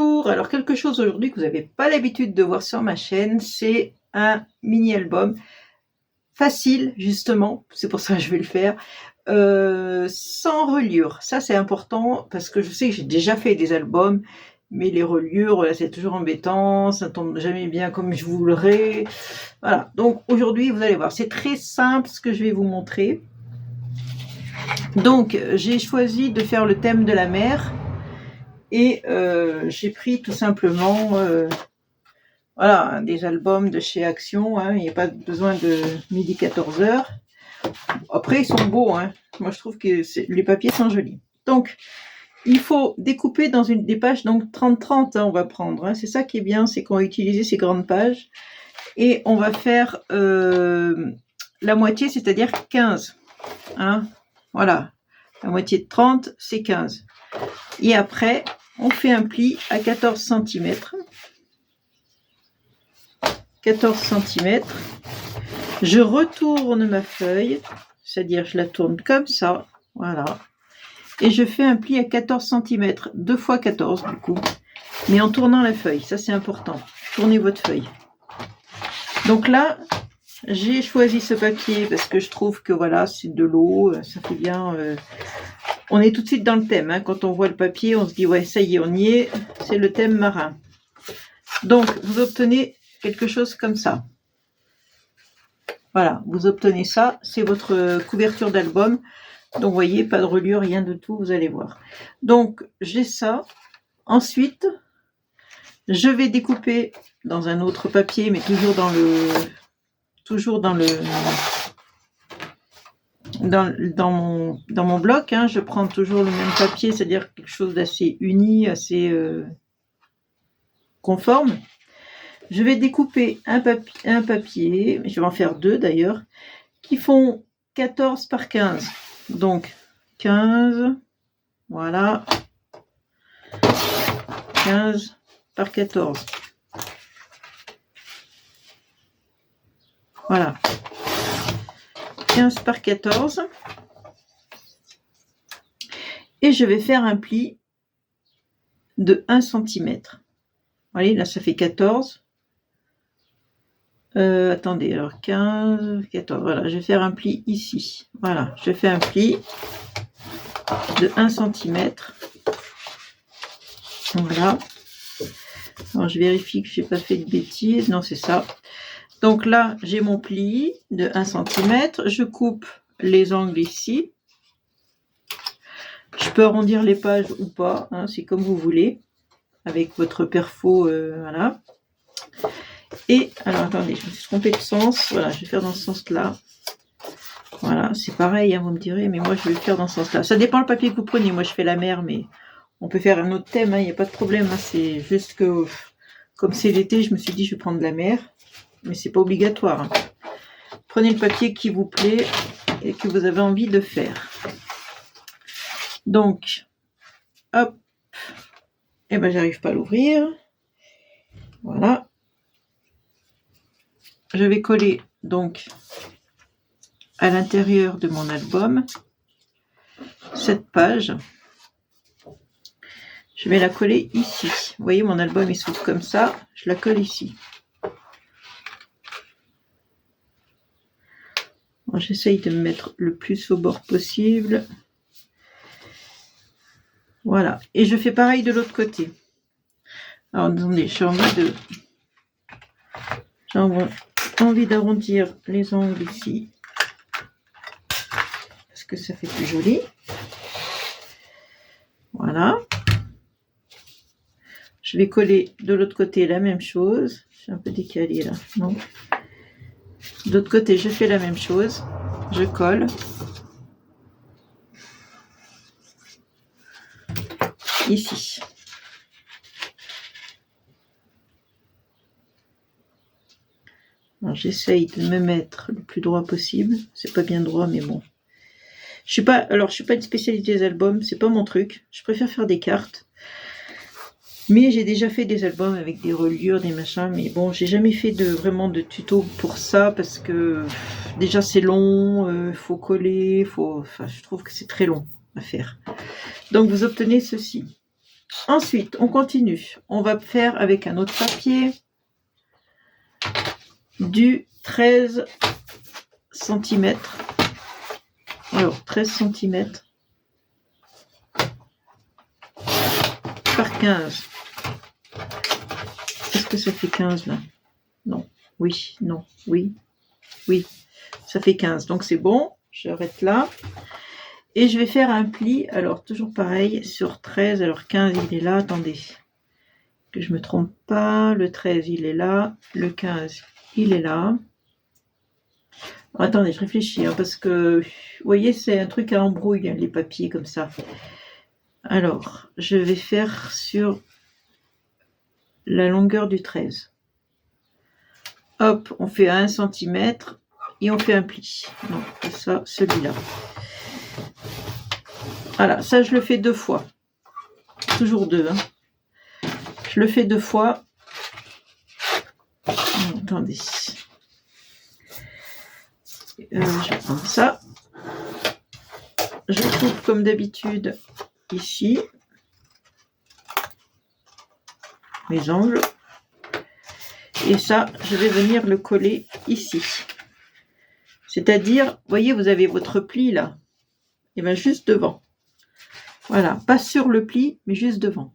Bonjour, alors quelque chose aujourd'hui que vous n'avez pas l'habitude de voir sur ma chaîne, c'est un mini-album facile justement, c'est pour ça que je vais le faire, sans reliure. Ça c'est important parce que je sais que j'ai déjà fait des albums, mais les reliures, là, c'est toujours embêtant, ça tombe jamais bien comme je voudrais. Voilà, donc aujourd'hui vous allez voir, c'est très simple ce que je vais vous montrer. Donc j'ai choisi de faire le thème de la mer. Et j'ai pris tout simplement voilà, des albums de chez Action, hein, il n'y a pas besoin de midi 14h. Après, ils sont beaux, hein. Moi je trouve que les papiers sont jolis. Donc, il faut découper dans des pages, donc 30-30, hein, on va prendre. Hein. C'est ça qui est bien, c'est qu'on va utiliser ces grandes pages. Et on va faire la moitié, c'est-à-dire 15. Hein. Voilà, la moitié de 30, c'est 15. Et après, on fait un pli à 14 cm. 14 cm. Je retourne ma feuille, c'est-à-dire je la tourne comme ça, voilà. Et je fais un pli à 14 cm, 2 x 14 du coup, mais en tournant la feuille, ça c'est important. Tournez votre feuille. Donc là, j'ai choisi ce papier parce que je trouve que voilà, c'est de l'eau, ça fait bien... On est tout de suite dans le thème, hein. Quand on voit le papier, on se dit ouais, ça y est, on y est, c'est le thème marin. Donc, vous obtenez quelque chose comme ça. Voilà, vous obtenez ça, c'est votre couverture d'album. Donc, vous voyez, pas de reliure, rien de tout, vous allez voir. Donc, j'ai ça. Ensuite, je vais découper dans un autre papier, mais toujours dans mon bloc, hein, je prends toujours le même papier, c'est-à-dire quelque chose d'assez uni, assez conforme. Je vais découper un papier, je vais en faire deux d'ailleurs, qui font 14 par 15. Donc 15, voilà, 15 par 14. Voilà. 15 par 14 et je vais faire un pli de 1 cm. Vous voyez, là ça fait 14. Attendez, alors 15, 14, voilà, je vais faire un pli ici. Voilà, je fais un pli de 1 cm. Voilà. Alors je vérifie que je n'ai pas fait de bêtises. Non, c'est ça. Donc là, j'ai mon pli de 1 cm. Je coupe les angles ici. Je peux arrondir les pages ou pas, hein, c'est comme vous voulez. Avec votre perfo, voilà. Et, alors attendez, je me suis trompée de sens. Voilà, je vais faire dans ce sens-là. Voilà, c'est pareil, hein, vous me direz, mais moi je vais le faire dans ce sens-là. Ça dépend le papier que vous prenez. Moi je fais la mer, mais on peut faire un autre thème, il n'y a pas de problème. Hein, c'est juste que, comme c'est l'été, je me suis dit je vais prendre la mer. Mais c'est pas obligatoire. Hein. Prenez le papier qui vous plaît et que vous avez envie de faire. Donc, hop. Et ben j'arrive pas à l'ouvrir. Voilà. Je vais coller donc à l'intérieur de mon album cette page. Je vais la coller ici. Vous voyez, mon album il s'ouvre comme ça. Je la colle ici. J'essaye de me mettre le plus au bord possible. Voilà. Et je fais pareil de l'autre côté. Alors, attendez, j'ai envie d'arrondir les angles ici. Parce que ça fait plus joli. Voilà. Je vais coller de l'autre côté la même chose. Je suis un peu décalée là. Non. De l'autre côté, je fais la même chose. Je colle. Ici. J'essaye de me mettre le plus droit possible. C'est pas bien droit, mais bon. Je suis pas une spécialiste des albums. C'est pas mon truc. Je préfère faire des cartes. Mais j'ai déjà fait des albums avec des reliures, des machins, mais bon, j'ai jamais fait vraiment de tuto pour ça parce que déjà c'est long, faut coller, enfin, je trouve que c'est très long à faire. Donc vous obtenez ceci. Ensuite, on continue. On va faire avec un autre papier du 13 cm. Alors, 13 cm par 15. Est-ce que ça fait 15 là? Non. Oui, non, oui, oui. Ça fait 15. Donc c'est bon. J'arrête là. Et je vais faire un pli. Alors, toujours pareil, sur 13. Alors, 15, il est là. Attendez. Que je me trompe pas. Le 13, il est là. Le 15, il est là. Attendez, je réfléchis, hein, parce que, vous voyez, c'est un truc à embrouille, hein, les papiers comme ça. Alors, je vais faire sur la longueur du 13. Hop, on fait à 1 cm et on fait un pli. Donc, ça, celui-là. Voilà, ça, je le fais 2 fois. Toujours 2, hein. Je le fais 2 fois. Attendez. Je prends ça. Je coupe comme d'habitude ici mes angles. Et ça, je vais venir le coller ici. C'est-à-dire, vous voyez, vous avez votre pli là. Et bien juste devant. Voilà, pas sur le pli, mais juste devant.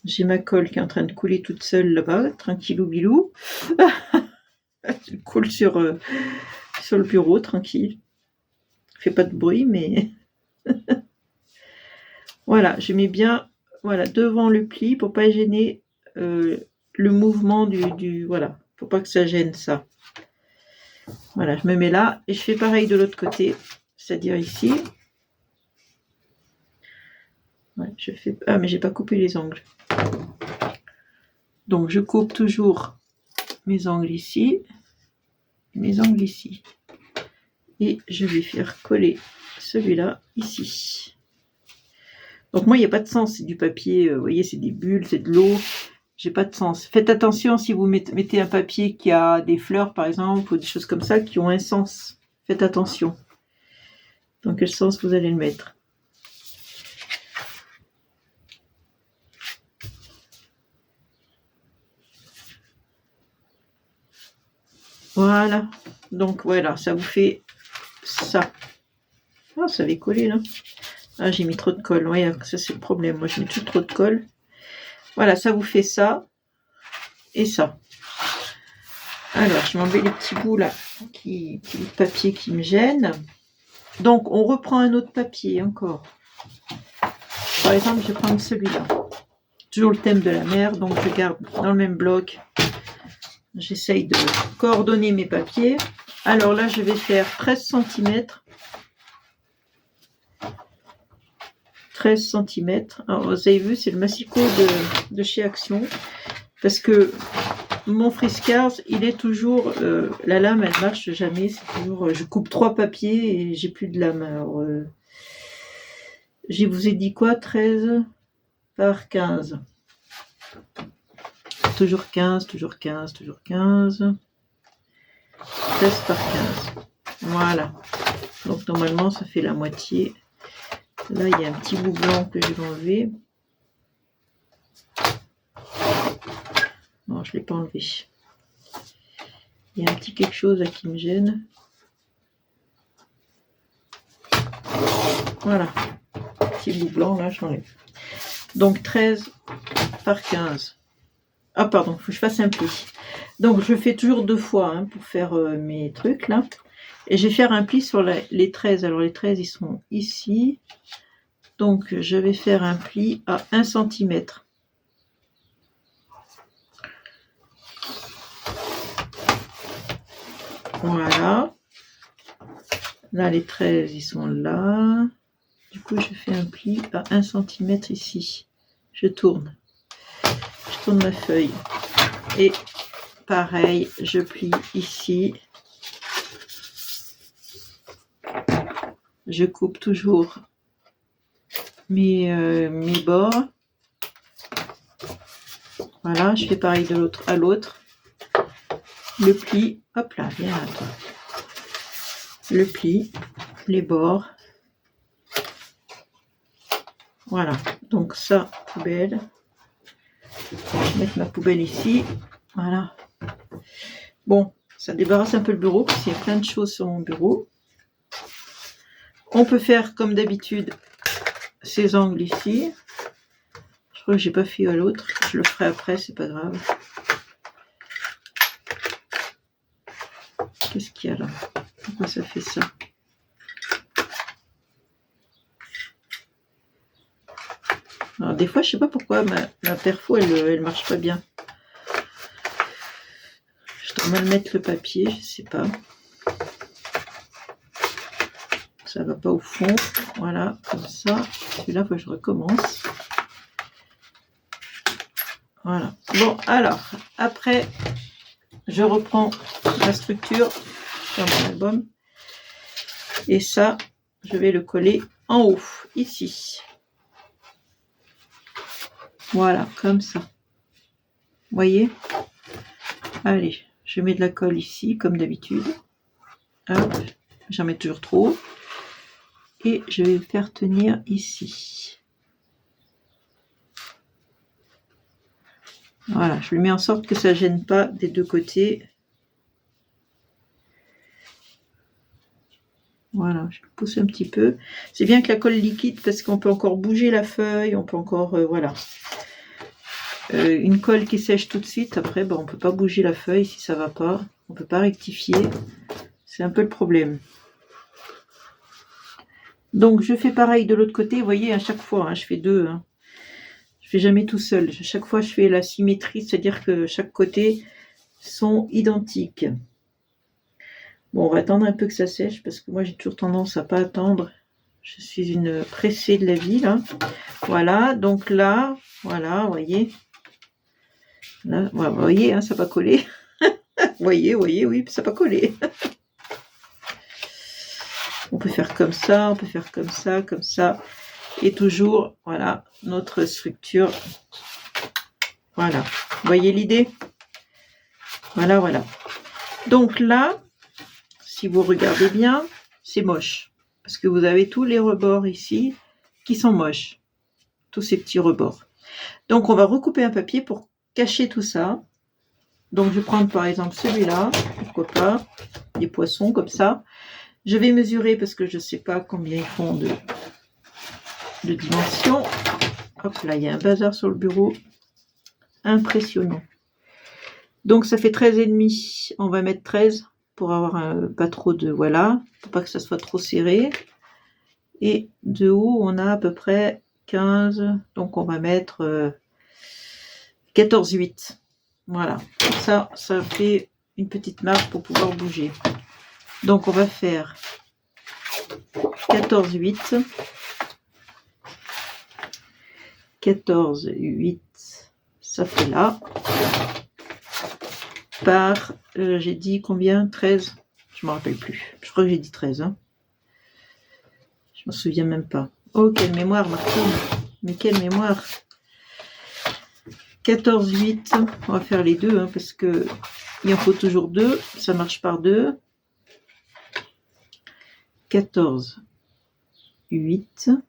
J'ai ma colle qui est en train de couler toute seule là-bas, tranquillou bilou. Elle coule sur le bureau, tranquille. Fait pas de bruit, mais voilà, je mets bien, voilà, devant le pli pour pas gêner le mouvement du voilà, faut pas que ça gêne ça. Voilà, je me mets là et je fais pareil de l'autre côté, c'est-à-dire ici. Ouais, je fais, ah mais j'ai pas coupé les angles. Donc je coupe toujours mes angles ici, mes angles ici, et je vais faire coller celui-là ici. Donc moi il n'y a pas de sens, c'est du papier, vous voyez, c'est des bulles, c'est de l'eau. J'ai pas de sens. Faites attention si vous mettez un papier qui a des fleurs par exemple ou des choses comme ça qui ont un sens. Faites attention. Dans quel sens vous allez le mettre. Voilà. Donc voilà, ça vous fait ça. Ah, ça avait collé là. Ah, j'ai mis trop de colle. Ouais, ça c'est le problème. Moi je mets toujours trop de colle. Voilà, ça vous fait ça et ça. Alors, je m'enlève les petits bouts là, qui papier qui me gênent. Donc, on reprend un autre papier encore. Par exemple, je vais prendre celui-là. Toujours le thème de la mer, donc je garde dans le même bloc. J'essaye de coordonner mes papiers. Alors là, je vais faire 13 cm. 13 cm. Alors, vous avez vu, c'est le massicot de chez Action. Parce que mon Friskars, il est toujours... la lame, elle marche jamais. C'est toujours, je coupe 3 papiers et j'ai plus de lame. Alors, je vous ai dit quoi? 13 par 15. Toujours 15, toujours 15, toujours 15. 13 par 15. Voilà. Donc normalement, ça fait la moitié. Là, il y a un petit bout blanc que je vais enlever. Non, je ne l'ai pas enlevé. Il y a un petit quelque chose là qui me gêne. Voilà. Petit bout blanc, là, j'enlève. Donc 13 par 15. Ah, pardon, il faut que je fasse un pli. Donc, je fais toujours 2 fois hein, pour faire mes trucs, là. Et je vais faire un pli sur les 13. Alors, les 13, ils sont ici. Donc, je vais faire un pli à 1 cm. Voilà. Là, les 13, ils sont là. Du coup, je fais un pli à 1 cm ici. Je tourne. Je tourne ma feuille. Et pareil, je plie ici. Je coupe toujours mes bords. Voilà, je fais pareil de l'autre à l'autre. Le pli, hop là, viens là toi. Le pli, les bords. Voilà, donc ça, poubelle. Je vais mettre ma poubelle ici. Voilà. Bon, ça débarrasse un peu le bureau parce qu'il y a plein de choses sur mon bureau. On peut faire comme d'habitude ces angles ici. Je crois que j'ai pas fait à l'autre. Je le ferai après, c'est pas grave. Qu'est-ce qu'il y a là? Pourquoi ça fait ça? Alors des fois, je sais pas pourquoi ma perfo elle marche pas bien. Je dois mal mettre le papier, je sais pas. Ça va pas au fond. Voilà, comme ça. Celui-là, il faut que je recommence. Voilà. Bon, alors, après, je reprends la structure dans mon album. Et ça, je vais le coller en haut, ici. Voilà, comme ça. Vous voyez? Allez, je mets de la colle ici, comme d'habitude. Hop, j'en mets toujours trop. Et je vais le faire tenir ici. Voilà, je le mets en sorte que ça ne gêne pas des deux côtés. Voilà, je le pousse un petit peu. C'est bien que la colle liquide parce qu'on peut encore bouger la feuille, on peut encore, voilà. Une colle qui sèche tout de suite, après, on ne peut pas bouger la feuille si ça ne va pas. On ne peut pas rectifier. C'est un peu le problème. Donc, je fais pareil de l'autre côté. Vous voyez, à chaque fois, je fais deux. Je fais jamais tout seul. Chaque fois, je fais la symétrie, c'est-à-dire que chaque côté sont identiques. Bon, on va attendre un peu que ça sèche parce que moi, j'ai toujours tendance à pas attendre. Je suis une pressée de la vie, là. Voilà, donc là, voilà, vous voyez. Là, vous voyez, ça n'a pas collé. Vous voyez, oui, ça n'a pas collé. On peut faire comme ça, on peut faire comme ça. Et toujours, voilà, notre structure. Voilà. Vous voyez l'idée? Voilà. Donc là, si vous regardez bien, c'est moche. Parce que vous avez tous les rebords ici qui sont moches. Tous ces petits rebords. Donc on va recouper un papier pour cacher tout ça. Donc je vais prendre par exemple celui-là, pourquoi pas, des poissons comme ça. Je vais mesurer parce que je ne sais pas combien ils font de dimensions. Hop là, il y a un bazar sur le bureau. Impressionnant. Donc ça fait 13,5. On va mettre 13 pour avoir pas trop de... Voilà, pour pas que ça soit trop serré. Et de haut, on a à peu près 15. Donc on va mettre 14,8. Voilà. Ça fait une petite marge pour pouvoir bouger. Donc on va faire 14,8. 14,8. Ça fait là. Par, j'ai dit combien? 13. Je ne me rappelle plus. Je crois que j'ai dit 13. Je ne me souviens même pas. Oh, quelle mémoire, Martine. Mais quelle mémoire. 14,8. On va faire les deux, parce que il en faut toujours deux. Ça marche par deux. 14,8.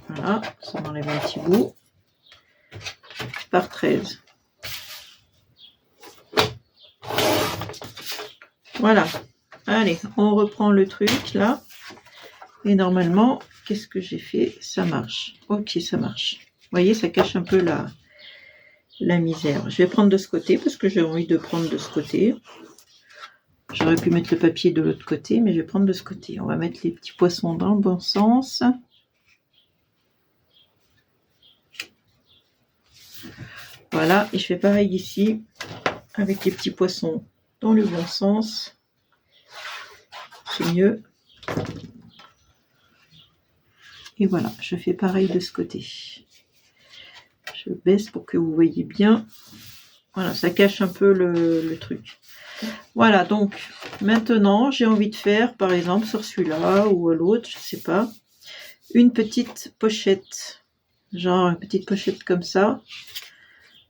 Voilà, ça m'enlève un petit bout. Par 13. Voilà. Allez, on reprend le truc là. Et normalement, qu'est-ce que j'ai fait? Ça marche. Ok, ça marche. Vous voyez, ça cache un peu la misère. Je vais prendre de ce côté parce que j'ai envie de prendre de ce côté. J'aurais pu mettre le papier de l'autre côté, mais je vais prendre de ce côté. On va mettre les petits poissons dans le bon sens. Voilà, et je fais pareil ici avec les petits poissons dans le bon sens. C'est mieux. Et voilà, je fais pareil de ce côté. Je baisse pour que vous voyez bien. Voilà, ça cache un peu le truc. Voilà, donc maintenant j'ai envie de faire, par exemple sur celui-là ou à l'autre, je sais pas, une petite pochette. Genre une petite pochette comme ça.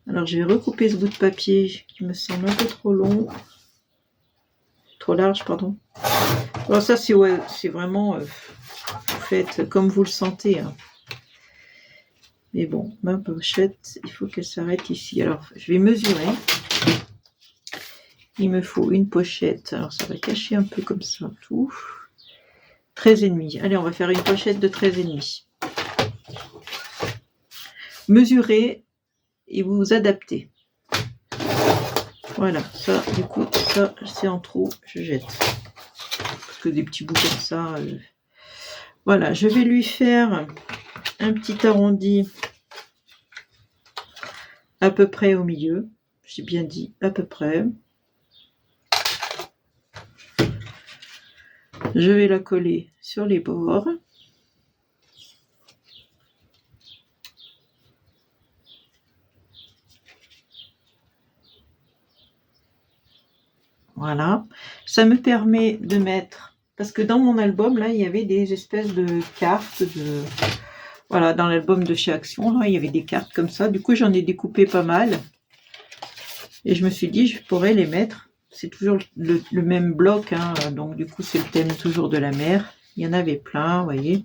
Alors je vais recouper ce bout de papier qui me semble un peu trop long. Trop large, pardon. Alors ça c'est vraiment... vous faites comme vous le sentez. Hein. Mais bon, ma pochette, il faut qu'elle s'arrête ici. Alors, je vais mesurer. Il me faut une pochette. Alors, ça va cacher un peu comme ça, tout. 13,5. Allez, on va faire une pochette de 13,5. Mesurez et vous adaptez. Voilà, ça, du coup, ça, c'est en trop, je jette. Parce que des petits bouts comme ça. Voilà, je vais lui faire un petit arrondi à peu près au milieu. J'ai bien dit à peu près. Je vais la coller sur les bords. Voilà. Ça me permet de mettre... Parce que dans mon album, là, il y avait des espèces de cartes de... Voilà, dans l'album de chez Action, là, il y avait des cartes comme ça. Du coup, j'en ai découpé pas mal. Et je me suis dit, je pourrais les mettre. C'est toujours le même bloc, hein, donc du coup, c'est le thème toujours de la mer. Il y en avait plein, vous voyez.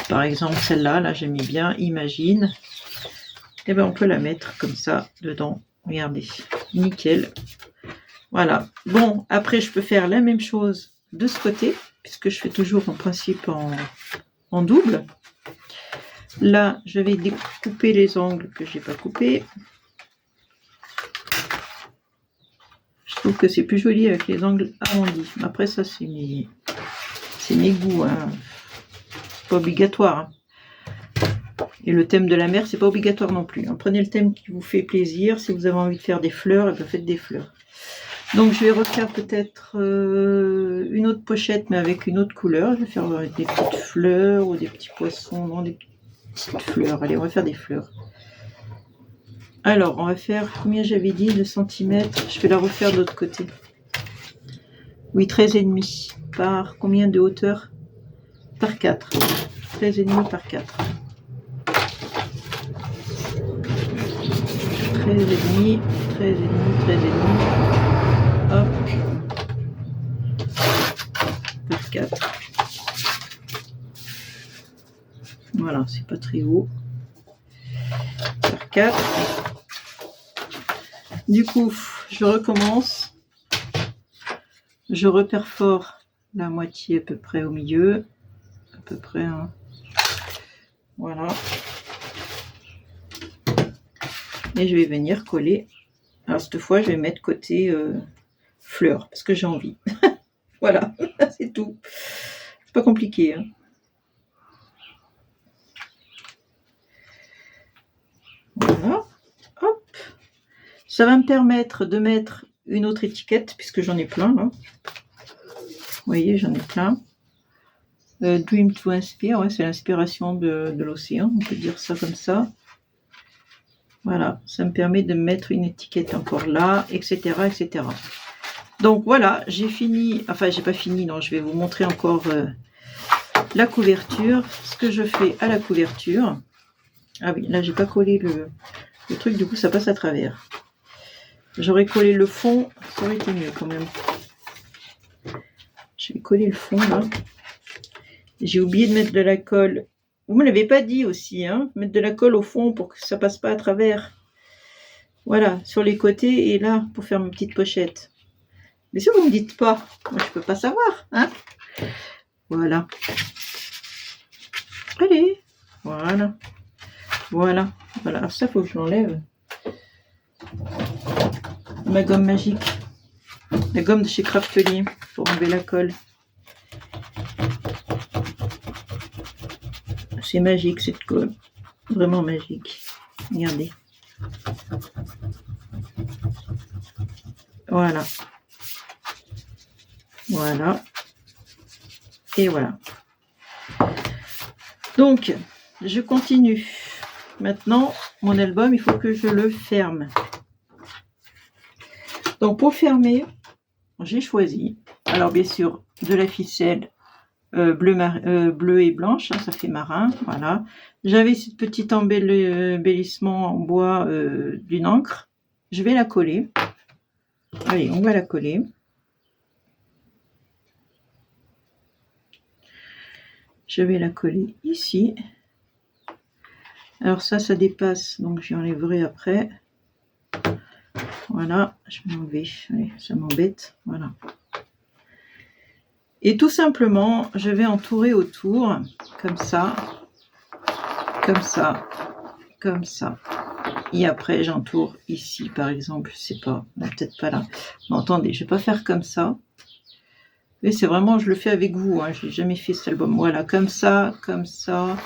Par exemple, celle-là, là, j'aimais bien, Imagine. Et bien, on peut la mettre comme ça, dedans. Regardez, nickel. Voilà. Bon, après, je peux faire la même chose de ce côté, puisque je fais toujours en principe en double. Là, je vais découper les angles que j'ai pas coupés. Je trouve que c'est plus joli avec les angles arrondis. Après, ça, c'est mes goûts. Hein. C'est pas obligatoire. Hein. Et le thème de la mer, c'est pas obligatoire non plus. Hein. Prenez le thème qui vous fait plaisir. Si vous avez envie de faire des fleurs, et bien faites des fleurs. Donc, je vais refaire peut-être une autre pochette, mais avec une autre couleur. Je vais faire des petites fleurs ou des petits poissons. Non, des petites fleurs. Allez, on va faire des fleurs. Alors, on va faire, combien j'avais dit, de centimètres. Je vais la refaire de l'autre côté. Oui, 13,5 par combien de hauteur? Par 4. 13,5 par 4. 13,5, 13,5, 13,5. Hop. Par 4. Voilà, c'est pas très haut. Par 4. Du coup, je recommence. Je reperfore la moitié à peu près au milieu. À peu près. Hein. Voilà. Et je vais venir coller. Alors cette fois, je vais mettre côté fleurs, parce que j'ai envie. Voilà, c'est tout. C'est pas compliqué. Hein. Voilà. Hop. Ça va me permettre de mettre une autre étiquette, puisque j'en ai plein. Là. Vous voyez, j'en ai plein. Dream to Inspire, ouais, c'est l'inspiration de l'océan, on peut dire ça comme ça. Voilà, ça me permet de mettre une étiquette encore là, etc. etc. Donc voilà, j'ai fini, enfin j'ai pas fini, non, je vais vous montrer encore la couverture, ce que je fais à la couverture. Ah oui, là j'ai pas collé le truc, du coup ça passe à travers. J'aurais collé le fond, ça aurait été mieux quand même. Je vais coller le fond là. J'ai oublié de mettre de la colle. Vous me l'avez pas dit aussi, hein, mettre de la colle au fond pour que ça passe pas à travers. Voilà, sur les côtés et là pour faire ma petite pochette. Mais si vous me dites pas, moi je peux pas savoir, hein. Voilà. Allez, voilà, voilà, voilà. Alors ça faut que je l'enlève. Ma gomme magique, la gomme de chez Craftelier pour enlever la colle. C'est magique cette colle, vraiment magique. Regardez. Voilà. Voilà. Et voilà. Donc, je continue. Maintenant, mon album, il faut que je le ferme. Donc, pour fermer, j'ai choisi, alors bien sûr, de la ficelle bleu et blanche, hein, ça fait marin, voilà. J'avais cette petite embellissement en bois d'une encre. Je vais la coller. Allez, on va la coller. Je vais la coller ici. Alors ça dépasse, donc j'y enlèverai après. Voilà, je vais enlever, allez, ça m'embête, voilà. Et tout simplement, je vais entourer autour, comme ça, comme ça, comme ça. Et après, j'entoure ici, par exemple, je sais pas, peut-être pas là. Non, attendez, je vais pas faire comme ça. Mais c'est vraiment, je le fais avec vous, hein, je n'ai jamais fait cet album. Voilà, comme ça, comme ça.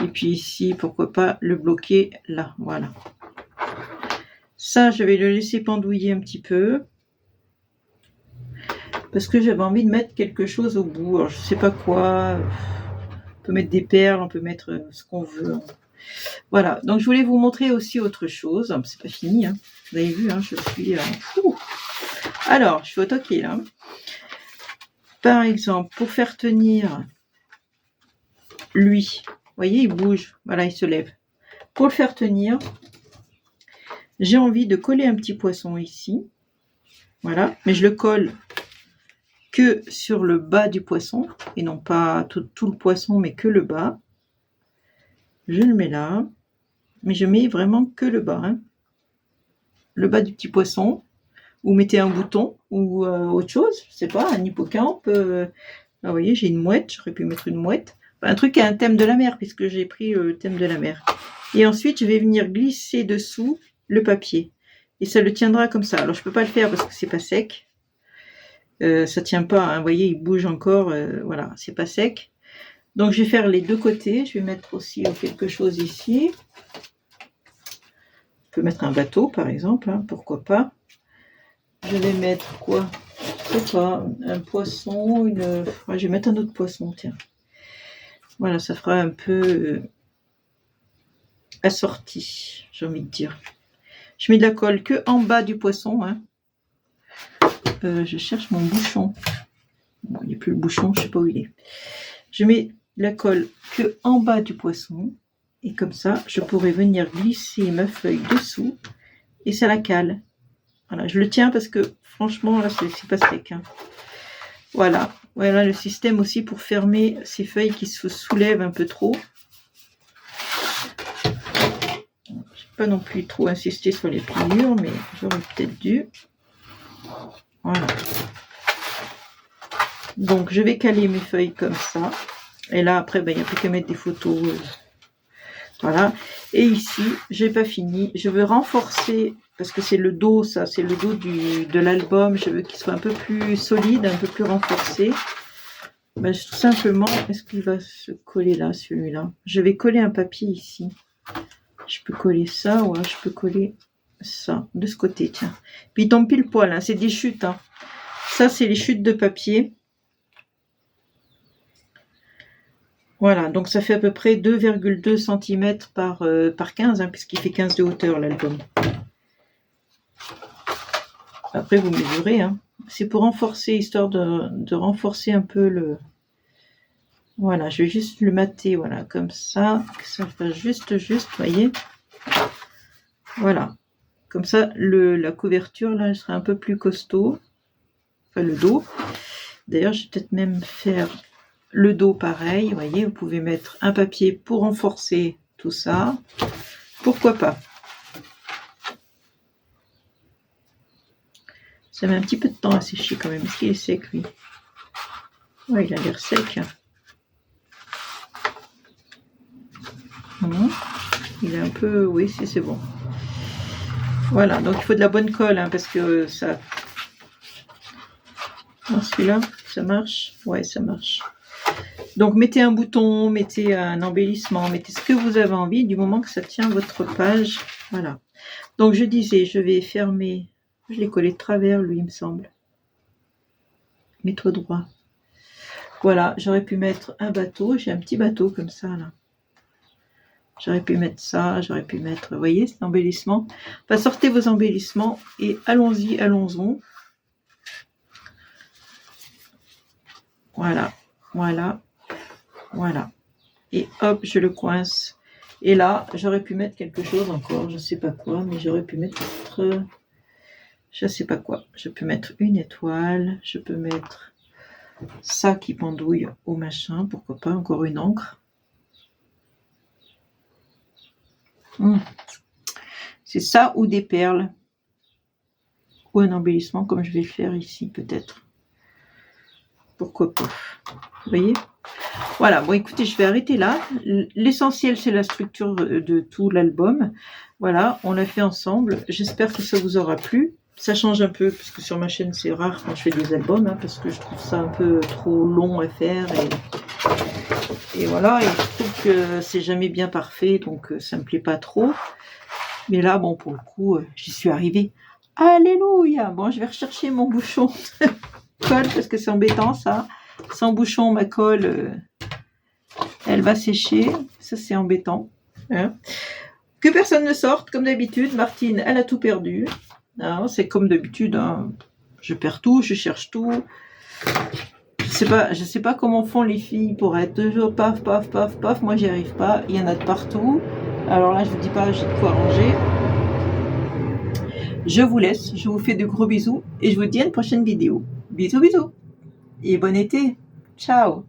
Et puis ici, pourquoi pas le bloquer là, voilà. Ça, je vais le laisser pendouiller un petit peu. Parce que j'avais envie de mettre quelque chose au bout. Alors, je sais pas quoi. On peut mettre des perles, on peut mettre ce qu'on veut. Voilà, donc je voulais vous montrer aussi autre chose. C'est pas fini, hein. Vous avez vu, hein, je suis... Alors, je suis au taquet là. Par exemple, pour faire tenir lui, vous voyez, il bouge, voilà, il se lève. Pour le faire tenir, j'ai envie de coller un petit poisson ici. Voilà, mais je le colle que sur le bas du poisson, et non pas tout le poisson, mais que le bas. Je le mets là, mais je mets vraiment que le bas. Hein. Le bas du petit poisson. Ou mettez un bouton ou autre chose, je sais pas, un hippocampe. Vous voyez, j'ai une mouette, j'aurais pu mettre une mouette. Enfin, un truc qui a un thème de la mer, puisque j'ai pris le thème de la mer. Et ensuite, je vais venir glisser dessous le papier. Et ça le tiendra comme ça. Alors, je peux pas le faire parce que c'est pas sec. Ça tient pas, hein, vous voyez, il bouge encore. Voilà, c'est pas sec. Donc, je vais faire les deux côtés. Je vais mettre aussi quelque chose ici. Je peux mettre un bateau, par exemple, hein, pourquoi pas. Je vais mettre quoi? Je sais pas, un poisson, ouais, je vais mettre un autre poisson, tiens. Voilà, ça fera un peu assorti, j'ai envie de dire. Je mets de la colle que en bas du poisson. Hein. Je cherche mon bouchon. Bon, il n'y a plus le bouchon, je ne sais pas où il est. Je mets de la colle que en bas du poisson. Et comme ça, je pourrais venir glisser ma feuille dessous. Et ça la cale. Voilà, je le tiens parce que franchement, là, c'est pas sec. Hein. Voilà. Voilà le système aussi pour fermer ces feuilles qui se soulèvent un peu trop. Je n'ai pas non plus trop insisté sur les pliures, mais j'aurais peut-être dû. Voilà. Donc, je vais caler mes feuilles comme ça. Et là, après, il n'y a plus qu'à mettre des photos. Voilà. Et ici, j'ai pas fini. Je veux renforcer, parce que c'est le dos, ça, c'est le dos de l'album. Je veux qu'il soit un peu plus solide, un peu plus renforcé. Ben, tout simplement, est-ce qu'il va se coller là, celui-là? Je vais coller un papier ici. Je peux coller ça, ouais, je peux coller ça, de ce côté, tiens. Puis il tombe pile poil, hein, c'est des chutes. Hein. Ça, c'est les chutes de papier. Voilà, donc ça fait à peu près 2,2 cm par 15, hein, puisqu'il fait 15 de hauteur, l'album. Après, vous mesurez. Hein. C'est pour renforcer, histoire de renforcer un peu le... Voilà, je vais juste le mater, voilà, comme ça, que ça fasse juste, vous voyez. Voilà. Comme ça, la couverture, là, elle sera un peu plus costaud. Enfin, le dos. D'ailleurs, je vais peut-être même faire le dos pareil. Vous voyez, vous pouvez mettre un papier pour renforcer tout ça. Pourquoi pas? Ça met un petit peu de temps à sécher quand même. Est-ce qu'il est sec, lui? Ouais, il a l'air sec. Il est un peu... Oui, c'est bon. Voilà, donc il faut de la bonne colle, hein, parce que ça... Celui-là, ça marche? Ouais, ça marche. Donc mettez un bouton, mettez un embellissement, mettez ce que vous avez envie, du moment que ça tient votre page. Voilà. Donc je disais, je vais fermer... Je l'ai collé de travers, lui, il me semble. Mets-toi droit. Voilà, j'aurais pu mettre un bateau. J'ai un petit bateau comme ça, là. J'aurais pu mettre ça, j'aurais pu mettre, vous voyez, cet embellissement. Enfin, sortez vos embellissements et allons-y, allons-y. Voilà, voilà, voilà. Et hop, je le coince. Et là, j'aurais pu mettre quelque chose encore, je ne sais pas quoi, mais j'aurais pu mettre, je ne sais pas quoi. Je peux mettre une étoile, je peux mettre ça qui pendouille au machin, pourquoi pas, encore une encre. C'est ça ou des perles. Ou un embellissement comme je vais le faire ici peut-être. Pourquoi pas. Vous voyez? Voilà, bon écoutez, je vais arrêter là. L'essentiel, c'est la structure de tout l'album. Voilà, on l'a fait ensemble. J'espère que ça vous aura plu. Ça change un peu, parce que sur ma chaîne, c'est rare quand je fais des albums, hein, parce que je trouve ça un peu trop long à faire. Et voilà, et je trouve que c'est jamais bien parfait, donc ça me plaît pas trop. Mais là, bon, pour le coup, j'y suis arrivée. Alléluia! Bon, je vais rechercher mon bouchon de colle, parce que c'est embêtant, ça. Sans bouchon, ma colle, elle va sécher. Ça, c'est embêtant. Hein. Que personne ne sorte, comme d'habitude. Martine, elle a tout perdu. C'est comme d'habitude. Hein. Je perds tout, je cherche tout. Je sais pas comment font les filles pour être toujours paf, paf, paf, paf. Moi, j'y arrive pas. Il y en a de partout. Alors là, je vous dis pas, j'ai de quoi ranger. Je vous laisse. Je vous fais de gros bisous. Et je vous dis à une prochaine vidéo. Bisous, bisous. Et bon été. Ciao.